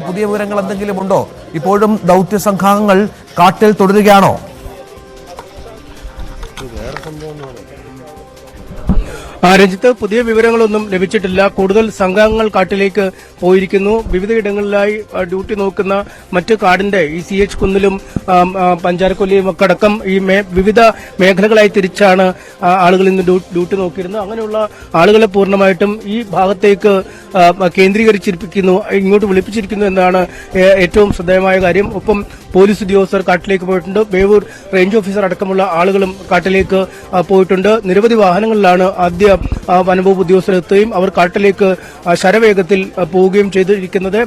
പുതിയ വിവരങ്ങൾ എന്തെങ്കിലും ഉണ്ടോ? ഇപ്പോഴും ദൗത്യ സംഘങ്ങൾ കാട്ടിൽ തുടരുകയാണോ? രഞ്ജിത്ത്, പുതിയ വിവരങ്ങളൊന്നും ലഭിച്ചിട്ടില്ല. കൂടുതൽ സംഘങ്ങൾ കാട്ടിലേക്ക് പോയിരിക്കുന്നു. വിവിധയിടങ്ങളിലായി ഡ്യൂട്ടി നോക്കുന്ന മറ്റ് കാടിന്റെ ഈ CH കുന്നിലും പഞ്ചാരക്കൊല്ലിയും ഒക്കെ അടക്കം ഈ വിവിധ മേഖലകളായി തിരിച്ചാണ് ആളുകൾ ഇന്ന് ഡ്യൂട്ടി നോക്കിയിരുന്നത്. അങ്ങനെയുള്ള ആളുകളെ പൂർണ്ണമായിട്ടും ഈ ഭാഗത്തേക്ക് കേന്ദ്രീകരിച്ചിരിക്കുന്നു, ഇങ്ങോട്ട് വിളിപ്പിച്ചിരിക്കുന്നു എന്നാണ് ഏറ്റവും ശ്രദ്ധേയമായ കാര്യം. ഒപ്പം പോലീസ് ഉദ്യോഗസ്ഥർ കാട്ടിലേക്ക് പോയിട്ടുണ്ട്. ബേവൂർ റേഞ്ച് ഓഫീസർ അടക്കമുള്ള ആളുകളും കാട്ടിലേക്ക് പോയിട്ടുണ്ട്. നിരവധി വാഹനങ്ങളിലാണ് ആദ്യ വനംവകുപ്പ് ഉദ്യോഗസ്ഥർ എത്തുകയും അവർ കാട്ടിലേക്ക് ശരവേഗത്തിൽ പോവുകയും ചെയ്തിരിക്കുന്നത്.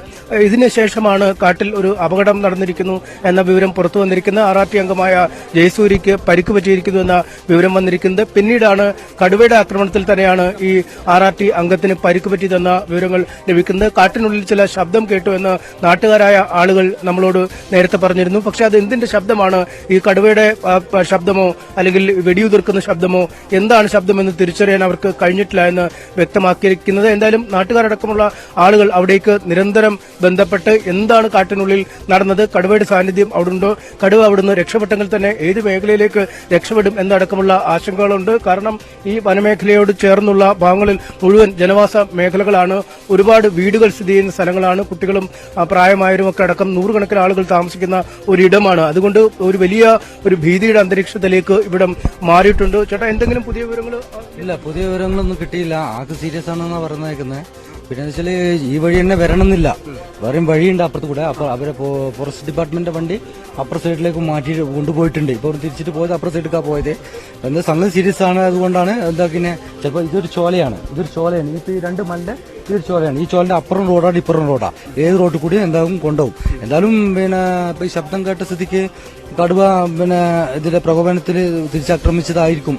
ഇതിനുശേഷമാണ് കാട്ടിൽ ഒരു അപകടം നടന്നിരിക്കുന്നു എന്ന വിവരം പുറത്തു വന്നിരിക്കുന്നത്. RRT അംഗമായ ജയസൂര്യയ്ക്ക് പരിക്ക് പറ്റിയിരിക്കുന്നു എന്ന വിവരം വന്നിരിക്കുന്നത്. പിന്നീടാണ് കടുവയുടെ ആക്രമണത്തിൽ തന്നെയാണ് ഈ RRT അംഗത്തിന് പരിക്ക് പറ്റിയതെന്ന വിവരങ്ങൾ ലഭിക്കുന്നത്. കാട്ടിനുള്ളിൽ ചില ശബ്ദം കേട്ടു എന്ന് നാട്ടുകാരായ ആളുകൾ നമ്മളോട് നേരത്തെ പറഞ്ഞിരുന്നു. പക്ഷെ അത് എന്തിന്റെ ശബ്ദമാണ്, ഈ കടുവയുടെ ശബ്ദമോ അല്ലെങ്കിൽ വെടിയുതിർക്കുന്ന ശബ്ദമോ, എന്താണ് ശബ്ദമെന്ന് തിരിച്ചറിയാൻ അവർക്ക് കഴിഞ്ഞിട്ടില്ല എന്ന് വ്യക്തമാക്കിയിരിക്കുന്നത്. എന്തായാലും നാട്ടുകാരടക്കമുള്ള ആളുകൾ അവിടേക്ക് നിരന്തരം ബന്ധപ്പെട്ട് എന്താണ് കാട്ടിനുള്ളിൽ നടന്നത്, കടുവയുടെ സാന്നിധ്യം അവിടെ ഉണ്ടോ, കടുവ അവിടുന്ന് രക്ഷപ്പെട്ടെങ്കിൽ തന്നെ ഏത് മേഖലയിലേക്ക് രക്ഷപ്പെടും എന്നടക്കമുള്ള ആശങ്കകളുണ്ട്. കാരണം ഈ വനമേഖലയോട് ചേർന്നുള്ള ഭാഗങ്ങളിൽ മുഴുവൻ ജനവാസ മേഖലകളാണ്, ഒരുപാട് വീടുകൾ സ്ഥിതി ചെയ്യുന്ന സ്ഥലങ്ങളാണ്, കുട്ടികളും പ്രായമായവരും ഒക്കെ അടക്കം നൂറുകണക്കിന് ആളുകൾ താമസിക്കുന്ന ഒരിടമാണ്. അതുകൊണ്ട് ഒരു വലിയ ഒരു ഭീതിയുടെ അന്തരീക്ഷത്തിലേക്ക് ഇവിടം മാറിയിട്ടുണ്ട്. ചേട്ടാ, എന്തെങ്കിലും പുതിയ വിവരങ്ങൾ? ഇല്ല, പുതിയ വിവരങ്ങളൊന്നും കിട്ടിയില്ല. ആകെ സീരിയസ് ആണെന്നാ പറഞ്ഞേക്കുന്നത്. പിന്നെ വെച്ചാല് ഈ വഴി തന്നെ വരണമെന്നില്ല, വേറെയും വഴിയുണ്ട് അപ്പുറത്ത് കൂടെ. അപ്പൊ അവരെ ഫോറസ്റ്റ് ഡിപ്പാർട്ട്മെന്റിന്റെ വണ്ടി അപ്പുറ സൈഡിലേക്ക് മാറ്റി കൊണ്ടുപോയിട്ടുണ്ട്. ഇപ്പൊ തിരിച്ചിട്ട് പോയത് അപ്പുറ സൈഡിലേക്കാണ് പോയത്. എന്താ സംഗതി സീരിയസ് ആണ്. അതുകൊണ്ടാണ് എന്താ പിന്നെ ചിലപ്പോൾ ഇതൊരു ചോലയാണ്. ഇപ്പൊ ഈ രണ്ട് മലിന്റെ ഇതൊരു ചോലയാണ്. ഈ ചോലിന്റെ അപ്പുറം റോഡാണ് ഇപ്പുറം റോഡാ. ഏത് റോഡിൽ കൂടി എന്തായാലും കൊണ്ടുപോകും. എന്തായാലും പിന്നെ ഇപ്പൊ ഈ ശബ്ദം കേട്ട സ്ഥിതിക്ക് കടുവ പിന്നെ ഇതിന്റെ പ്രകോപനത്തിൽ തിരിച്ചാക്രമിച്ചതായിരിക്കും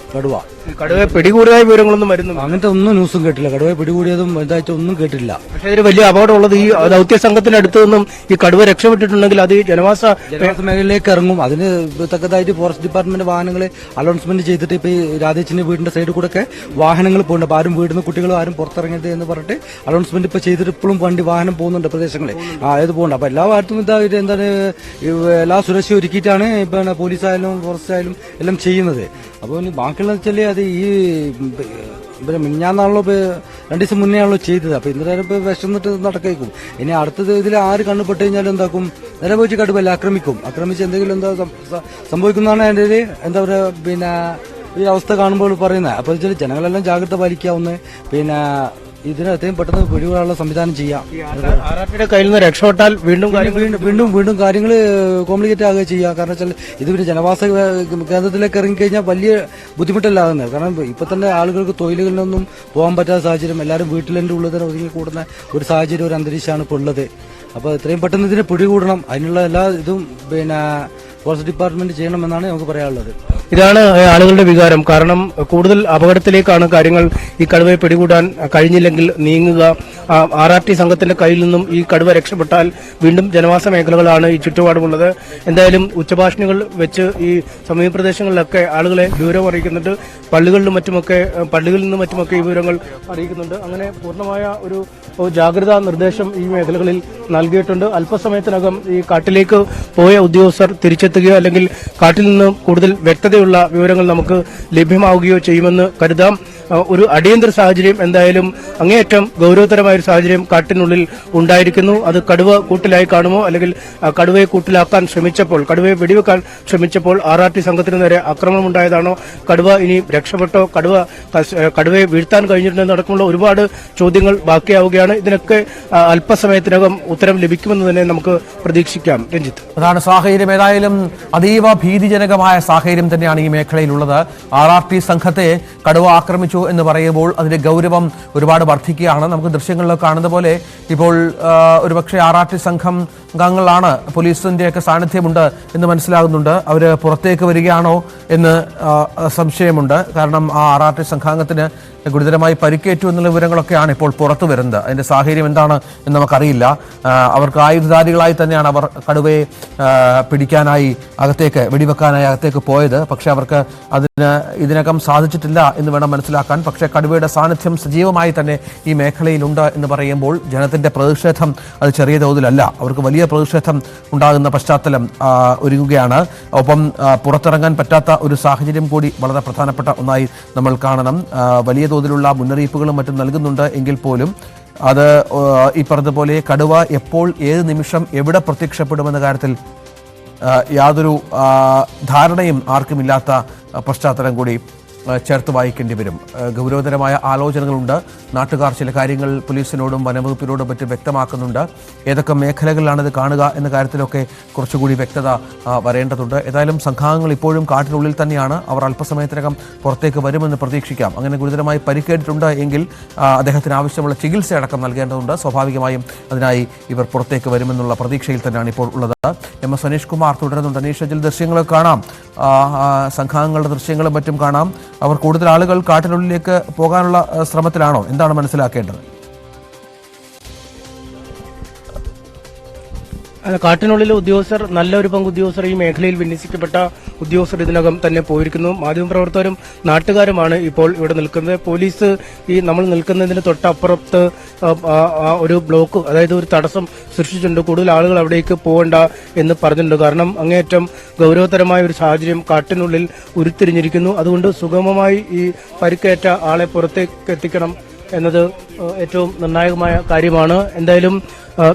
കടുവയെ പിടികൂടിയതായ വിവരങ്ങളൊന്നും വരുന്നു? അങ്ങനത്തെ ഒന്നും ന്യൂസും കേട്ടില്ല. കടുവയെ പിടികൂടിയതും ഇതായിട്ട് ഒന്നും കേട്ടില്ല. പക്ഷേ ഇതിന് വലിയ അപകടമുള്ളത് ഈ ദൗത്യ സംഘത്തിന്റെ അടുത്ത് നിന്നും ഈ കടുവ രക്ഷപ്പെട്ടിട്ടുണ്ടെങ്കിൽ അത് ജനവാസ മേഖലയിലേക്ക് ഇറങ്ങും. അതിന് തക്കതായിട്ട് ഫോറസ്റ്റ് ഡിപ്പാർട്ട്മെന്റ് വാഹനങ്ങൾ അനൗൺസ്മെന്റ് ചെയ്തിട്ട് ഇപ്പൊ ഈ രാധേച്ചിന്റെ വീടിന്റെ സൈഡിൽ കൂടെ ഒക്കെ വാഹനങ്ങൾ പോകുന്നുണ്ട്. അപ്പൊ ആരും വീടിന് കുട്ടികളും ആരും പുറത്തിറങ്ങരുത് എന്ന് പറഞ്ഞിട്ട് അനൗൺസ്മെന്റ് ഇപ്പൊ ചെയ്തിട്ട് ഇപ്പോഴും വാഹനം പോകുന്നുണ്ട് പ്രദേശങ്ങളിൽ. ഏത് പോകുന്നുണ്ട്. അപ്പൊ എല്ലാ ഭാഗത്തും എന്താണ് എല്ലാ സുരക്ഷ ഒരുക്കിയിട്ടാണ് പിന്നെ പോലീസായാലും ഫോറസ്റ്റ് ആയാലും എല്ലാം ചെയ്യുന്നത്. അപ്പോൾ ബാക്കിയുള്ള വെച്ചാൽ അത് ഈ മിഞ്ഞാന്നാണല്ലോ 2 ദിവസം മുന്നേ ആണല്ലോ ചെയ്തത്. അപ്പൊ ഇന്നലെ ഇപ്പൊ വിശന്നിട്ട് നടക്കേക്കും. ഇനി അടുത്തത് ഇതിൽ ആര് കണ്ണുപെട്ട് കഴിഞ്ഞാലും എന്താക്കും, നേരെ പോയിട്ട് കടുവല്ല ആക്രമിച്ച് എന്തെങ്കിലും എന്താ സംഭവിക്കുന്നതാണ് എന്റെ ഒരു എന്താ പറയുക പിന്നെ ഈ അവസ്ഥ കാണുമ്പോൾ പറയുന്നത്. അപ്പൊ ജനങ്ങളെല്ലാം ജാഗ്രത പാലിക്കാവുന്ന പിന്നെ ഇതിനകത്തേയും പെട്ടെന്ന് പിടികൂടാനുള്ള സംവിധാനം ചെയ്യാം. RRTയുടെ കയ്യിൽ നിന്ന് രക്ഷപ്പെട്ടാൽ വീണ്ടും കാര്യങ്ങൾ കോംപ്ലിക്കേറ്റ് ആകുക ചെയ്യാം. കാരണം വെച്ചാൽ ഇത് പിന്നെ ജനവാസ കേന്ദ്രത്തിലേക്ക് ഇറങ്ങിക്കഴിഞ്ഞാൽ വലിയ ബുദ്ധിമുട്ടല്ലാകുന്നത്. കാരണം ഇപ്പൊ തന്നെ ആളുകൾക്ക് തൊഴിലുകളിലൊന്നും പോകാൻ പറ്റാത്ത സാഹചര്യം, എല്ലാവരും വീട്ടിലെ ഉള്ളിൽ തന്നെ ഒതുങ്ങി കൂടുന്ന ഒരു സാഹചര്യം, ഒരു അന്തരീക്ഷമാണ് ഇപ്പോൾ ഉള്ളത്. അപ്പൊ എത്രയും പെട്ടെന്ന് ഇതിനെ പിടികൂടണം. അതിനുള്ള എല്ലാ ഇതും പിന്നെ ഫോറസ്റ്റ് ഡിപ്പാർട്ട്മെന്റ് ചെയ്യണമെന്നാണ് നമുക്ക് പറയാനുള്ളത്. ഇതാണ് ആളുകളുടെ വികാരം. കാരണം കൂടുതൽ അപകടത്തിലേക്കാണ് കാര്യങ്ങൾ. ഈ കടുവയെ പിടികൂടാൻ കഴിഞ്ഞില്ലെങ്കിൽ നീങ്ങുക. RRT സംഘത്തിന്റെ കയ്യിൽ നിന്നും ഈ കടുവ രക്ഷപ്പെട്ടാൽ വീണ്ടും ജനവാസ മേഖലകളാണ് ഈ ചുറ്റുപാടുമുള്ളത്. എന്തായാലും ഉച്ചഭാഷണികൾ വെച്ച് ഈ സമീപ പ്രദേശങ്ങളിലൊക്കെ ആളുകളെ വിവരം അറിയിക്കുന്നുണ്ട്. പള്ളികളിൽ നിന്നും മറ്റുമൊക്കെ ഈ വിവരങ്ങൾ അറിയിക്കുന്നുണ്ട്. അങ്ങനെ പൂർണ്ണമായ ഒരു ജാഗ്രതാ നിർദ്ദേശം ഈ മേഖലകളിൽ നൽകിയിട്ടുണ്ട്. അല്പസമയത്തിനകം ഈ കാട്ടിലേക്ക് പോയ ഉദ്യോഗസ്ഥർ തിരിച്ചെത്തുകയോ അല്ലെങ്കിൽ കാട്ടിൽ നിന്ന് കൂടുതൽ വ്യക്തതയുള്ള വിവരങ്ങൾ നമുക്ക് ലഭ്യമാവുകയോ ചെയ്യുമെന്ന് കരുതാം. ഒരു അടിയന്തര സാഹചര്യം എന്തായാലും അങ്ങേയറ്റം ഗൌരവതരമായ ഒരു സാഹചര്യം കാട്ടിനുള്ളിൽ ഉണ്ടായിരിക്കുന്നു. അത് കടുവ കൂട്ടിലായി കാണുമോ അല്ലെങ്കിൽ കടുവയെ കൂട്ടിലാക്കാൻ ശ്രമിച്ചപ്പോൾ, കടുവയെ വെടിവെക്കാൻ ശ്രമിച്ചപ്പോൾ RRT സംഘത്തിന് നേരെ ആക്രമണം ഉണ്ടായതാണോ, കടുവ ഇനി രക്ഷപ്പെട്ടോ, കടുവയെ വീഴ്ത്താൻ കഴിഞ്ഞിട്ടുണ്ടെന്ന് അടക്കമുള്ള ഒരുപാട് ചോദ്യങ്ങൾ ബാക്കിയാവുകയാണ്. ഇതിനൊക്കെ അല്പസമയത്തിനകം ഉത്തരം ലഭിക്കുമെന്ന് തന്നെ നമുക്ക് പ്രതീക്ഷിക്കാം. രഞ്ജിത്ത്, അതാണ് സാഹചര്യം. ഏതായാലും അതീവ ഭീതിജനകമായ സാഹചര്യം തന്നെയാണ് ഈ മേഖലയിലുള്ളത്. RRT സംഘത്തെ കടുവ ആക്രമിച്ചു എന്ന് പറയുമ്പോൾ അതിന്റെ ഗൗരവം ഒരുപാട് വർദ്ധിക്കുകയാണ്. നമുക്ക് ദൃശ്യങ്ങളിലൊക്കെ കാണുന്ന പോലെ ഇപ്പോൾ ഒരുപക്ഷെ RRT സംഘം അംഗങ്ങളാണ്, പോലീസിന്റെയൊക്കെ സാന്നിധ്യമുണ്ട് എന്ന് മനസ്സിലാകുന്നുണ്ട്. അവർ പുറത്തേക്ക് വരികയാണോ എന്ന് സംശയമുണ്ട്. കാരണം ആ RRT സംഘാംഗത്തിന് ഗുരുതരമായി പരിക്കേറ്റു എന്നുള്ള വിവരങ്ങളൊക്കെയാണ് ഇപ്പോൾ പുറത്തു വരുന്നത്. അതിന്റെ സാഹചര്യം എന്താണ് എന്ന് നമുക്കറിയില്ല. അവർക്ക് ആയുധധാരികളായി തന്നെയാണ് അവർ കടുവയെ പിടിക്കാനായി അകത്തേക്ക് വെടിവെക്കാനായി അകത്തേക്ക് പോയത്. പക്ഷെ അവർക്ക് ഇതിനകം സാധിച്ചിട്ടില്ല എന്ന് വേണം മനസ്സിലാക്കാൻ. പക്ഷേ കടുവയുടെ സാന്നിധ്യം സജീവമായി തന്നെ ഈ മേഖലയിലുണ്ട് എന്ന് പറയുമ്പോൾ ജനത്തിന്റെ പ്രതിഷേധം അത് ചെറിയ തോതിലല്ല, അവർക്ക് വലിയ പ്രതിഷേധം ഉണ്ടാകുന്ന പശ്ചാത്തലം ഒരുങ്ങുകയാണ്. ഒപ്പം പുറത്തിറങ്ങാൻ പറ്റാത്ത ഒരു സാഹചര്യം കൂടി വളരെ പ്രധാനപ്പെട്ട ഒന്നായി നമ്മൾ കാണണം. വലിയ തോതിലുള്ള മുന്നറിയിപ്പുകളും മറ്റും നൽകുന്നുണ്ട് എങ്കിൽ പോലും അത് ഈ പറഞ്ഞതുപോലെ കടുവ എപ്പോൾ ഏത് നിമിഷം എവിടെ പ്രത്യക്ഷപ്പെടുമെന്ന കാര്യത്തിൽ യാതൊരു ധാരണയും ആർക്കുമില്ലാത്ത പശ്ചാത്തലം കൂടി ചേർത്ത് വായിക്കേണ്ടി വരും. ഗൗരവതരമായ ആലോചനകളുണ്ട്. നാട്ടുകാർ ചില കാര്യങ്ങൾ പോലീസിനോടും വനംവകുപ്പിനോടും മറ്റും വ്യക്തമാക്കുന്നുണ്ട്. ഏതൊക്കെ മേഖലകളിലാണിത് കാണുക എന്ന കാര്യത്തിലൊക്കെ കുറച്ചുകൂടി വ്യക്തത വരേണ്ടതുണ്ട്. ഏതായാലും സംഘാംഗങ്ങൾ ഇപ്പോഴും കാട്ടിനുള്ളിൽ തന്നെയാണ്. അവർ അല്പസമയത്തിനകം പുറത്തേക്ക് വരുമെന്ന് പ്രതീക്ഷിക്കാം. അങ്ങനെ ഗുരുതരമായി പരിക്കേറ്റിട്ടുണ്ട് എങ്കിൽ അദ്ദേഹത്തിന് ആവശ്യമുള്ള ചികിത്സ അടക്കം നൽകേണ്ടതുണ്ട്. സ്വാഭാവികമായും അതിനായി ഇവർ പുറത്തേക്ക് വരുമെന്നുള്ള പ്രതീക്ഷയിൽ തന്നെയാണ് ഇപ്പോൾ ഉള്ളത്. MS അനീഷ് കുമാർ തുടരുന്നുണ്ട്. അനീഷ്, അതിൽ ദൃശ്യങ്ങളൊക്കെ കാണാം, സംഘാംഗങ്ങളുടെ ദൃശ്യങ്ങളും മറ്റും കാണാം. അവർ കൂടുതൽ ആളുകൾ കാട്ടിനുള്ളിലേക്ക് പോകാനുള്ള ശ്രമത്തിലാണോ? എന്താണ് മനസ്സിലാക്കേണ്ടത്? കാട്ടിനുള്ളിലെ ഉദ്യോഗസ്ഥർ, നല്ലൊരു പങ്ക് ഉദ്യോഗസ്ഥർ, ഈ മേഖലയിൽ വിന്യസിക്കപ്പെട്ട ഉദ്യോഗസ്ഥർ ഇതിനകം തന്നെ പോയിരിക്കുന്നു. മാധ്യമപ്രവർത്തകരും നാട്ടുകാരുമാണ് ഇപ്പോൾ ഇവിടെ നിൽക്കുന്നത്. പോലീസ് ഈ നമ്മൾ നിൽക്കുന്നതിന് തൊട്ടപ്പുറത്ത് ഒരു ബ്ലോക്ക്, അതായത് ഒരു തടസ്സം സൃഷ്ടിച്ചിട്ടുണ്ട്. കൂടുതൽ ആളുകൾ അവിടേക്ക് പോകണ്ട എന്ന് പറഞ്ഞിട്ടുണ്ട്. കാരണം അങ്ങേയറ്റം ഗൗരവതരമായ ഒരു സാഹചര്യം കാട്ടിനുള്ളിൽ ഉരുത്തിരിഞ്ഞിരിക്കുന്നു. അതുകൊണ്ട് സുഗമമായി ഈ പരിക്കേറ്റ ആളെ പുറത്തേക്ക് എത്തിക്കണം എന്നത് ഏറ്റവും നിർണായകമായ കാര്യമാണ്. എന്തായാലും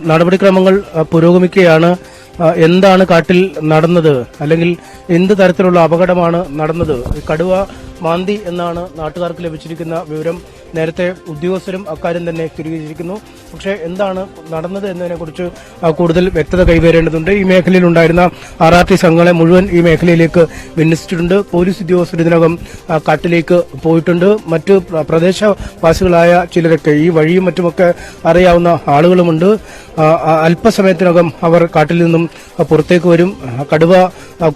നടപടിക്രമങ്ങൾ പുരോഗമിക്കുകയാണ്. എന്താണ് കാട്ടിൽ നടന്നത്, അല്ലെങ്കിൽ എന്ത് തരത്തിലുള്ള അപകടമാണ് നടന്നത്? കടുവ മാന്തി എന്നാണ് നാട്ടുകാർക്ക് ലഭിച്ചിരിക്കുന്ന വിവരം. നേരത്തെ ഉദ്യോഗസ്ഥരും അക്കാര്യം തന്നെ സ്ഥിരീകരിച്ചിരിക്കുന്നു. പക്ഷേ എന്താണ് നടന്നത് എന്നതിനെക്കുറിച്ച് കൂടുതൽ വ്യക്തത കൈവരേണ്ടതുണ്ട്. ഈ മേഖലയിൽ ഉണ്ടായിരുന്ന RRT സംഘങ്ങളെ മുഴുവൻ ഈ മേഖലയിലേക്ക് വിന്യസിച്ചിട്ടുണ്ട്. പോലീസ് ഉദ്യോഗസ്ഥർ ഇതിനകം കാട്ടിലേക്ക് പോയിട്ടുണ്ട്. മറ്റ് പ്രദേശവാസികളായ ചിലരൊക്കെ ഈ വഴിയും മറ്റുമൊക്കെ അറിയാവുന്ന ആളുകളുമുണ്ട്. അല്പസമയത്തിനകം അവർ കാട്ടിൽ നിന്നും പുറത്തേക്ക് വരും. കടുവ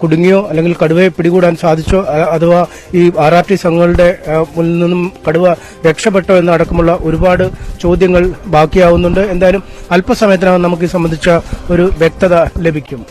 കുടുങ്ങിയോ അല്ലെങ്കിൽ കടുവയെ പിടികൂടാൻ സാധിച്ചോ, അഥവാ ഈ RRT സംഘങ്ങളുടെ മുന്നിൽ നിന്നും കടുവ രക്ഷപ്പെട്ടോ എന്നടക്കമുള്ള ഒരുപാട് ചോദ്യങ്ങൾ ബാക്കിയാവുന്നുണ്ട്. എന്തായാലും അല്പസമയത്തിനകം നമുക്ക് ഇത് സംബന്ധിച്ച ഒരു വ്യക്തത ലഭിക്കും.